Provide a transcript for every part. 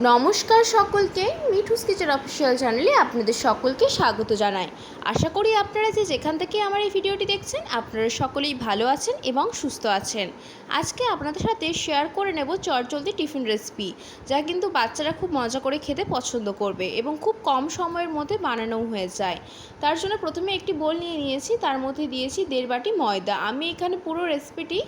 নমস্কার সকলকে, Mithu's kitchen official চ্যানেলে আপনাদের সকলকে স্বাগত জানাই। আশা করি আপনারা যেখান থেকে আমার এই ভিডিওটি দেখছেন আপনারা সকলেই ভালো আছেন এবং সুস্থ আছেন। আজকে আপনাদের সাথে শেয়ার করে নেব চটজলদি টিফিন রেসিপি, যা কিন্তু বাচ্চারা খুব মজা করে খেতে পছন্দ করবে এবং খুব কম সময়ের মধ্যে বানানোও হয়ে যায়। তার জন্য প্রথমে একটি বোল নিয়ে নিয়েছি, তার মধ্যে দিয়েছি 1.5 বাটি ময়দা। আমি এখানে পুরো রেসিপিটি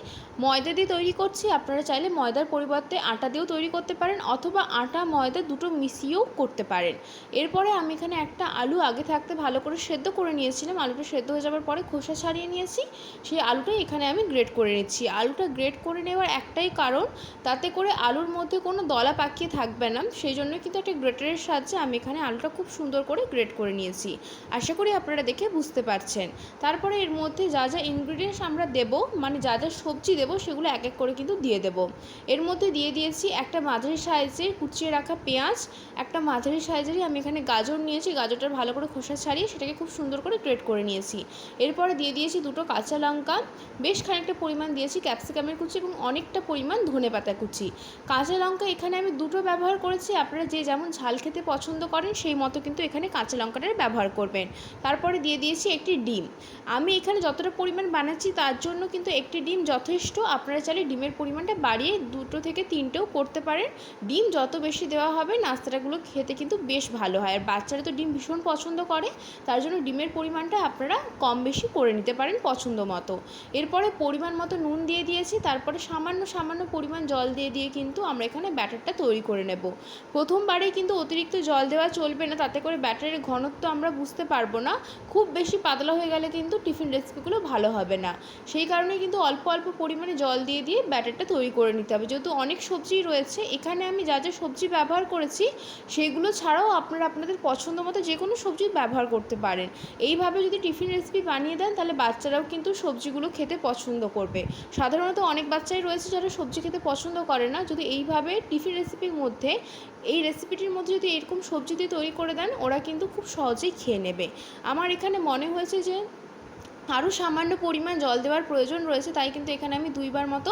ময়দা দিয়ে তৈরি করছি। আপনারা চাইলে ময়দার পরিবর্তে আটা দিয়েও তৈরি করতে পারেন, অথবা আটা ময়দা দুটো মিশিয়েও করতে পারেন। এরপরে আমি এখানে একটা আলু আগে থাকতে ভালো করে সেদ্ধ করে নিয়েছিলাম। আলুটা সেদ্ধ হয়ে যাওয়ার পরে খোসা ছাড়িয়ে নিয়েছি। সেই আলুটাই এখানে আমি গ্রেট করে নিচ্ছি। আলুটা গ্রেট করে নেওয়ার একটাই কারণ, তাতে করে আলুর মধ্যে কোনো দলা পাকিয়ে থাকবে না। সেই জন্য কিন্তু একটা গ্রেটারের সাহায্যে আমি এখানে আলুটা খুব সুন্দর করে গ্রেট করে নিয়েছি। আশা করি আপনারা দেখে বুঝতে পারছেন। তারপরে এর মধ্যে যা যা ইনগ্রিডিয়েন্টস আমরা দেবো, মানে যা যা সবজি দেবো, সেগুলো এক এক করে কিন্তু দিয়ে দেবো। এর মধ্যে দিয়ে দিয়েছি একটা মাঝারি সাইজের কুচিয়ে রাখা পেঁয়াজ, একটা মাঝারি সাইজেরই আমি এখানে গাজর নিয়েছি। গাজরটা ভালো করে খোসা ছাড়িয়ে সেটাকে খুব সুন্দর করে গ্রেট করে নিয়েছি। এরপরে দিয়ে দিয়েছি দুটো কাঁচা লঙ্কা, বেশ খানিকটা পরিমাণ দিয়েছি ক্যাপসিকামের কুচি এবং অনেকটা পরিমাণ ধনেপাতা কুচি। কাঁচা লঙ্কা এখানে আমি দুটো ব্যবহার করেছি। আপনারা যে যেমন ঝাল খেতে পছন্দ করেন সেই মতো কিন্তু এখানে কাঁচা লঙ্কাটার ব্যবহার করবেন। তারপরে দিয়ে দিয়েছি একটি ডিম। আমি এখানে যতটা পরিমাণ বানাচ্ছি তার জন্য কিন্তু একটি ডিম যথেষ্ট। আপনারা চাইলে ডিমের পরিমাণটা বাড়িয়ে 2 থেকে 3টেও করতে পারেন। ডিম যত বেশি দেওয়া হবে নাস্তাগুলো খেতে কিন্তু বেশ ভালো হয়। আর বাচ্চারা তো ডিম ভীষণ পছন্দ করে, তার জন্য ডিমের পরিমাণটা আপনারা কম বেশি করে নিতে পারেন পছন্দ মতো। এরপরে পরিমাণ মতো নুন দিয়ে দিয়েছি। তারপরে সামান্য পরিমাণ জল দিয়ে কিন্তু আমরা এখানে ব্যাটারটা তৈরি করে নেব। প্রথমবারেই কিন্তু অতিরিক্ত জল দেওয়া চলবে না, তাতে করে ব্যাটারের ঘনত্ব আমরা বুঝতে পারবো না। খুব বেশি পাতলা হয়ে গেলে কিন্তু টিফিন রেসিপিগুলো ভালো হবে না। সেই কারণে কিন্তু অল্প পরিমাণে জল দিয়ে ব্যাটারটা তৈরি করে নিতে হবে। যেহেতু অনেক সবজি রয়েছে, এখানে আমি যা যা সবজি ব্যবহার করেছি সেগুলো ছাড়াও আপনারা আপনাদের পছন্দ মতো যে কোনো সবজি ব্যবহার করতে পারেন। এইভাবে যদি টিফিন রেসিপি বানিয়ে দেন তাহলে বাচ্চারাও কিন্তু সবজিগুলো খেতে পছন্দ করবে। সাধারণত অনেক বাচ্চাই রয়েছে যারা সবজি খেতে পছন্দ করে না। যদি এইভাবে টিফিন রেসিপির মধ্যে, এই রেসিপিটির মধ্যে যদি এরকম সবজি দিয়ে তৈরি করে দেন, ওরা কিন্তু খুব সহজেই খেয়ে নেবে। আমার এখানে মনে হয়েছে যে আরও সামান্য পরিমাণ জল দেওয়ার প্রয়োজন রয়েছে, তাই কিন্তু এখানে আমি 2 বার মতো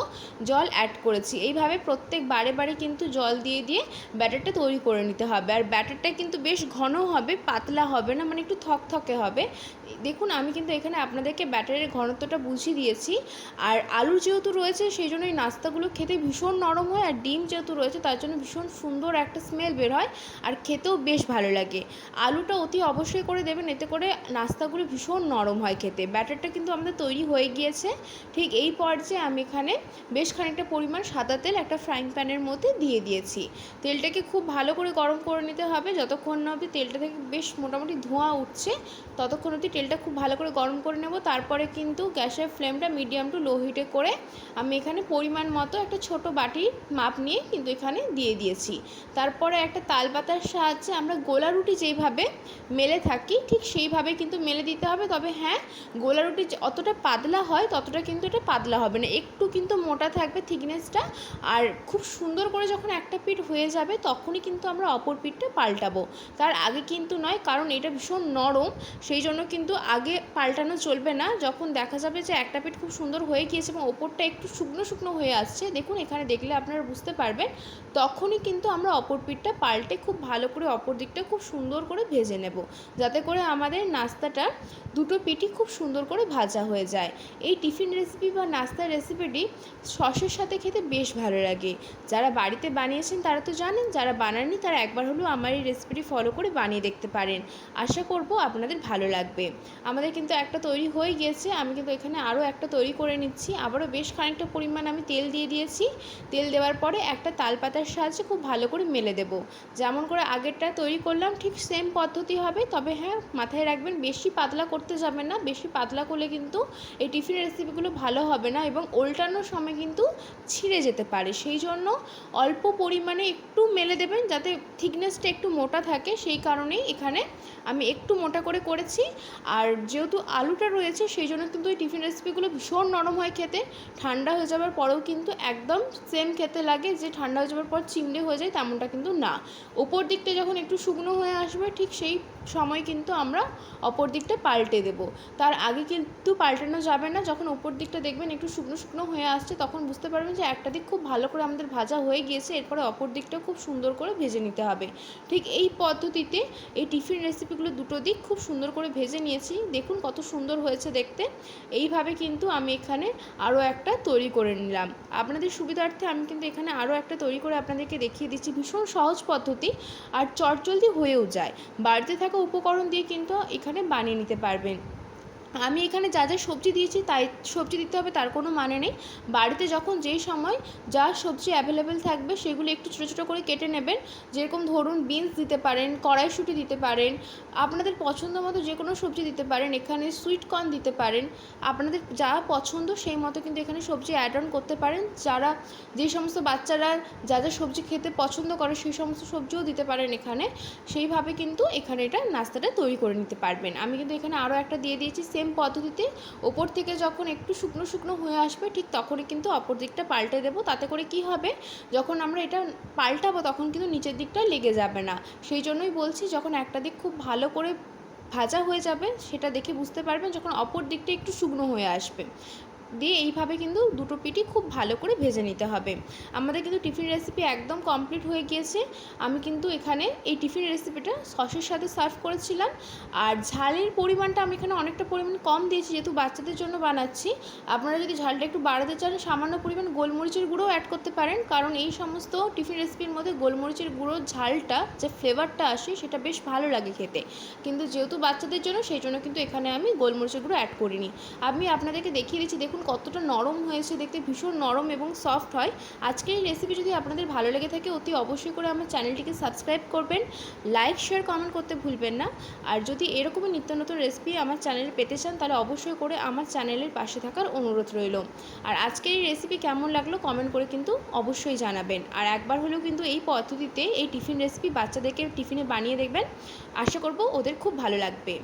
জল অ্যাড করেছি। এইভাবে প্রত্যেক বারে কিন্তু জল দিয়ে ব্যাটারটা তৈরি করে নিতে হবে। আর ব্যাটারটা কিন্তু বেশ ঘন হবে, পাতলা হবে না, মানে একটু থকথকে হবে। দেখুন আমি কিন্তু এখানে আপনাদেরকে ব্যাটারের ঘনত্বটা বুঝিয়ে দিয়েছি। আর আলু যেহেতু রয়েছে সেই জন্য এই নাস্তাগুলো খেতে ভীষণ নরম হয়, আর ডিম যেহেতু রয়েছে তার জন্য ভীষণ সুন্দর একটা স্মেল বের হয়, আর খেতেও বেশ ভালো লাগে। আলুটা অতি অবশ্যই করে দেবেন, এতে করে নাস্তাগুলো ভীষণ নরম হয় খেতে। ব্যাটারটা কিন্তু আমাদের তৈরি হয়ে গিয়েছে। ঠিক এই পর্যায়ে আমি এখানে বেশ খানিকটা পরিমাণ সাদা তেল একটা ফ্রাইং প্যানের মধ্যে দিয়ে দিয়েছি। তেলটাকে খুব ভালো করে গরম করে নিতে হবে। যতক্ষণ না অবধি তেলটা থেকে বেশ মোটামুটি ধোঁয়া উঠছে ততক্ষণ অবধি তেলটা খুব ভালো করে গরম করে নেব। তারপরে কিন্তু গ্যাসের ফ্লেমটা মিডিয়াম টু লো হিটে করে আমি এখানে পরিমাণ মতো একটা ছোট বাটির মাপ নিয়ে কিন্তু এখানে দিয়ে দিয়েছি। তারপরে একটা তালপাতার সাহায্যে আমরা গোলা রুটি যেইভাবে মেলে থাকি ঠিক সেইভাবে কিন্তু মেলে দিতে হবে। তবে হ্যাঁ, গোলা রুটি অতটা পাতলা হয় ততটা কিন্তু এটা পাতলা হবে না, একটু কিন্তু মোটা থাকবে থিকনেসটা। আর খুব সুন্দর করে যখন একটা পিঠ হয়ে যাবে তখনই কিন্তু আমরা অপর পিঠটা পাল্টাবো, তার আগে কিন্তু নয়, কারণ এটা ভীষণ নরম। সেই জন্য কিন্তু আগে পাল্টানো চলবে না। যখন দেখা যাবে যে একটা পিঠ খুব সুন্দর হয়ে গিয়েছে এবং ওপরটা একটু শুকনো হয়ে আসছে, দেখুন এখানে দেখলে আপনারা বুঝতে পারবেন, তখনই কিন্তু আমরা অপর পিঠটা পাল্টে খুব ভালো করে অপর দিকটা খুব সুন্দর করে ভেজে নেব, যাতে করে আমাদের নাস্তাটা দুটো পিঠই খুব সুন্দর করে ভাজা হয়ে যায়। এই টিফিন রেসিপি বা নাস্তার রেসিপিটি সসের সাথে খেতে বেশ ভালো লাগে। যারা বাড়িতে বানিয়েছেন তারা তো জানেন, যারা বানাননি তারা একবার হলেও আমার এই রেসিপিটি ফলো করে বানিয়ে দেখতে পারেন। আশা করব আপনাদের ভালো লাগবে। আমাদের কিন্তু একটা তৈরি হয়ে গিয়েছে, আমি কিন্তু এখানে আরও একটা তৈরি করে নিচ্ছি। আবারও বেশ খানিকটা পরিমাণ আমি তেল দিয়ে দিয়েছি। তেল দেওয়ার পরে একটা তালপাতার সাহায্যে খুব ভালো করে মেলে দেব। যেমন করে আগেরটা তৈরি করলাম ঠিক সেম পদ্ধতি হবে। তবে হ্যাঁ, মাথায় রাখবেন বেশি পাতলা করতে যাবেন না, বেশি পাতলা করলে কিন্তু এই টিফিন রেসিপিগুলো ভালো হবে না এবং উল্টানোর সময় কিন্তু ছিঁড়ে যেতে পারে। সেই জন্য অল্প পরিমাণে একটু মেলে দেবেন যাতে থিকনেসটা একটু মোটা থাকে। সেই কারণেই এখানে আমি একটু মোটা করে করেছি। আর যেহেতু আলুটা রয়েছে সেই জন্য কিন্তু এই টিফিন রেসিপিগুলো ভীষণ নরম হয় খেতে। ঠান্ডা হয়ে যাওয়ার পরেও কিন্তু একদম সেম খেতে লাগে, যে ঠান্ডা হয়ে যাওয়ার পর চিমড়ে হয়ে যায় তেমনটা কিন্তু না। ওপর দিকটা যখন একটু শুকনো হয়ে আসবে ঠিক সেই সময় কিন্তু আমরা অপর দিকটা পাল্টে দেব। তার আগে আগে কিন্তু পাল্টানো যাবে না। যখন ওপর দিকটা দেখবেন একটু শুকনো শুকনো হয়ে আসছে, তখন বুঝতে পারবেন যে একটা দিক খুব ভালো করে আমাদের ভাজা হয়ে গিয়েছে। এরপরে অপর দিকটাও খুব সুন্দর করে ভেজে নিতে হবে। ঠিক এই পদ্ধতিতে এই টিফিন রেসিপিগুলো দুটো দিক খুব সুন্দর করে ভেজে নিয়েছি। দেখুন কত সুন্দর হয়েছে দেখতে। এইভাবে কিন্তু আমি এখানে আরও একটা তৈরি করে নিলাম। আপনাদের সুবিধার্থে আমি কিন্তু এখানে আরও একটা তৈরি করে আপনাদেরকে দেখিয়ে দিচ্ছি। ভীষণ সহজ পদ্ধতি আর চটজলদি হয়েও যায়। বাড়িতে থাকা উপকরণ দিয়ে কিন্তু এখানে বানিয়ে নিতে পারবেন। আমি এখানে যা যা সবজি দিয়েছি তাই সবজি দিতে হবে তার কোনো মানে নেই। বাড়িতে যখন যেই সময় যা সবজি অ্যাভেলেবেল থাকবে সেগুলো একটু ছোটো ছোটো করে কেটে নেবেন। যেরকম ধরুন বিনস দিতে পারেন, কড়াইশুঁটি দিতে পারেন, আপনাদের পছন্দ মতো যে কোনো সবজি দিতে পারেন। এখানে সুইট কর্ন দিতে পারেন। আপনাদের যা পছন্দ সেই মতো কিন্তু এখানে সবজি অ্যাড অন করতে পারেন। যারা যে সমস্ত বাচ্চারা যা যা সবজি খেতে পছন্দ করে সেই সমস্ত সবজিও দিতে পারেন এখানে। সেইভাবে কিন্তু এখানে এটা নাস্তাটা তৈরি করে নিতে পারবেন। আমি কিন্তু এখানে আরও একটা দিয়ে দিয়েছি সেম পদ্ধতিতে। ওপর থেকে যখন একটু শুকনো শুকনো হয়ে আসবে ঠিক তখনই কিন্তু অপর দিকটা পাল্টে দেবো। তাতে করে কি হবে, যখন আমরা এটা পাল্টাবো তখন কিন্তু নিচের দিকটা লেগে যাবে না। সেই জন্যই বলছি, যখন একটা দিক খুব ভালো করে ভাজা হয়ে যাবে সেটা দেখে বুঝতে পারবেন যখন অপর দিকটা একটু শুকনো হয়ে আসবে। দিয়ে এইভাবে কিন্তু দুটো পিঠই খুব ভালো করে ভেজে নিতে হবে। আমাদের কিন্তু টিফিন রেসিপি একদম কমপ্লিট হয়ে গিয়েছে। আমি কিন্তু এখানে এই টিফিন রেসিপিটা সসের সাথে সার্ভ করেছিলাম। আর ঝালের পরিমাণটা আমি এখানে অনেকটা পরিমাণ কম দিয়েছি, যেহেতু বাচ্চাদের জন্য বানাচ্ছি। আপনারা যদি ঝালটা একটু বাড়াতে চান সামান্য পরিমাণ গোলমরিচের গুঁড়োও অ্যাড করতে পারেন, কারণ এই সমস্ত টিফিন রেসিপির মধ্যে গোলমরিচের গুঁড়ো ঝালটা যে ফ্লেভারটা আসে সেটা বেশ ভালো লাগে খেতে। কিন্তু যেহেতু বাচ্চাদের জন্য সেই জন্য কিন্তু এখানে আমি গোলমরিচের গুঁড়ো অ্যাড করিনি। আমি আপনাদেরকে দেখিয়ে দিচ্ছি, দেখুন কতটা নরম হয়েছে, দেখতে ভীষণ নরম এবং সফট হয়। আজকের এই রেসিপি যদি আপনাদের ভালো লেগে থাকে অতি অবশ্যই করে আমার চ্যানেলটিকে সাবস্ক্রাইব করবেন, লাইক শেয়ার কমেন্ট করতে ভুলবেন না। আর যদি এরকমই নিত্য নতুন রেসিপি আমার চ্যানেলে পেতে চান তাহলে অবশ্যই করে আমার চ্যানেলের পাশে থাকার অনুরোধ রইল। আর আজকের এই রেসিপি কেমন লাগলো কমেন্ট করে কিন্তু অবশ্যই জানাবেন। আর একবার হলেও কিন্তু এই পদ্ধতিতে এই টিফিন রেসিপি বাচ্চাদেরকে টিফিনে বানিয়ে দেখবেন। আশা করব ওদের খুব ভালো লাগবে।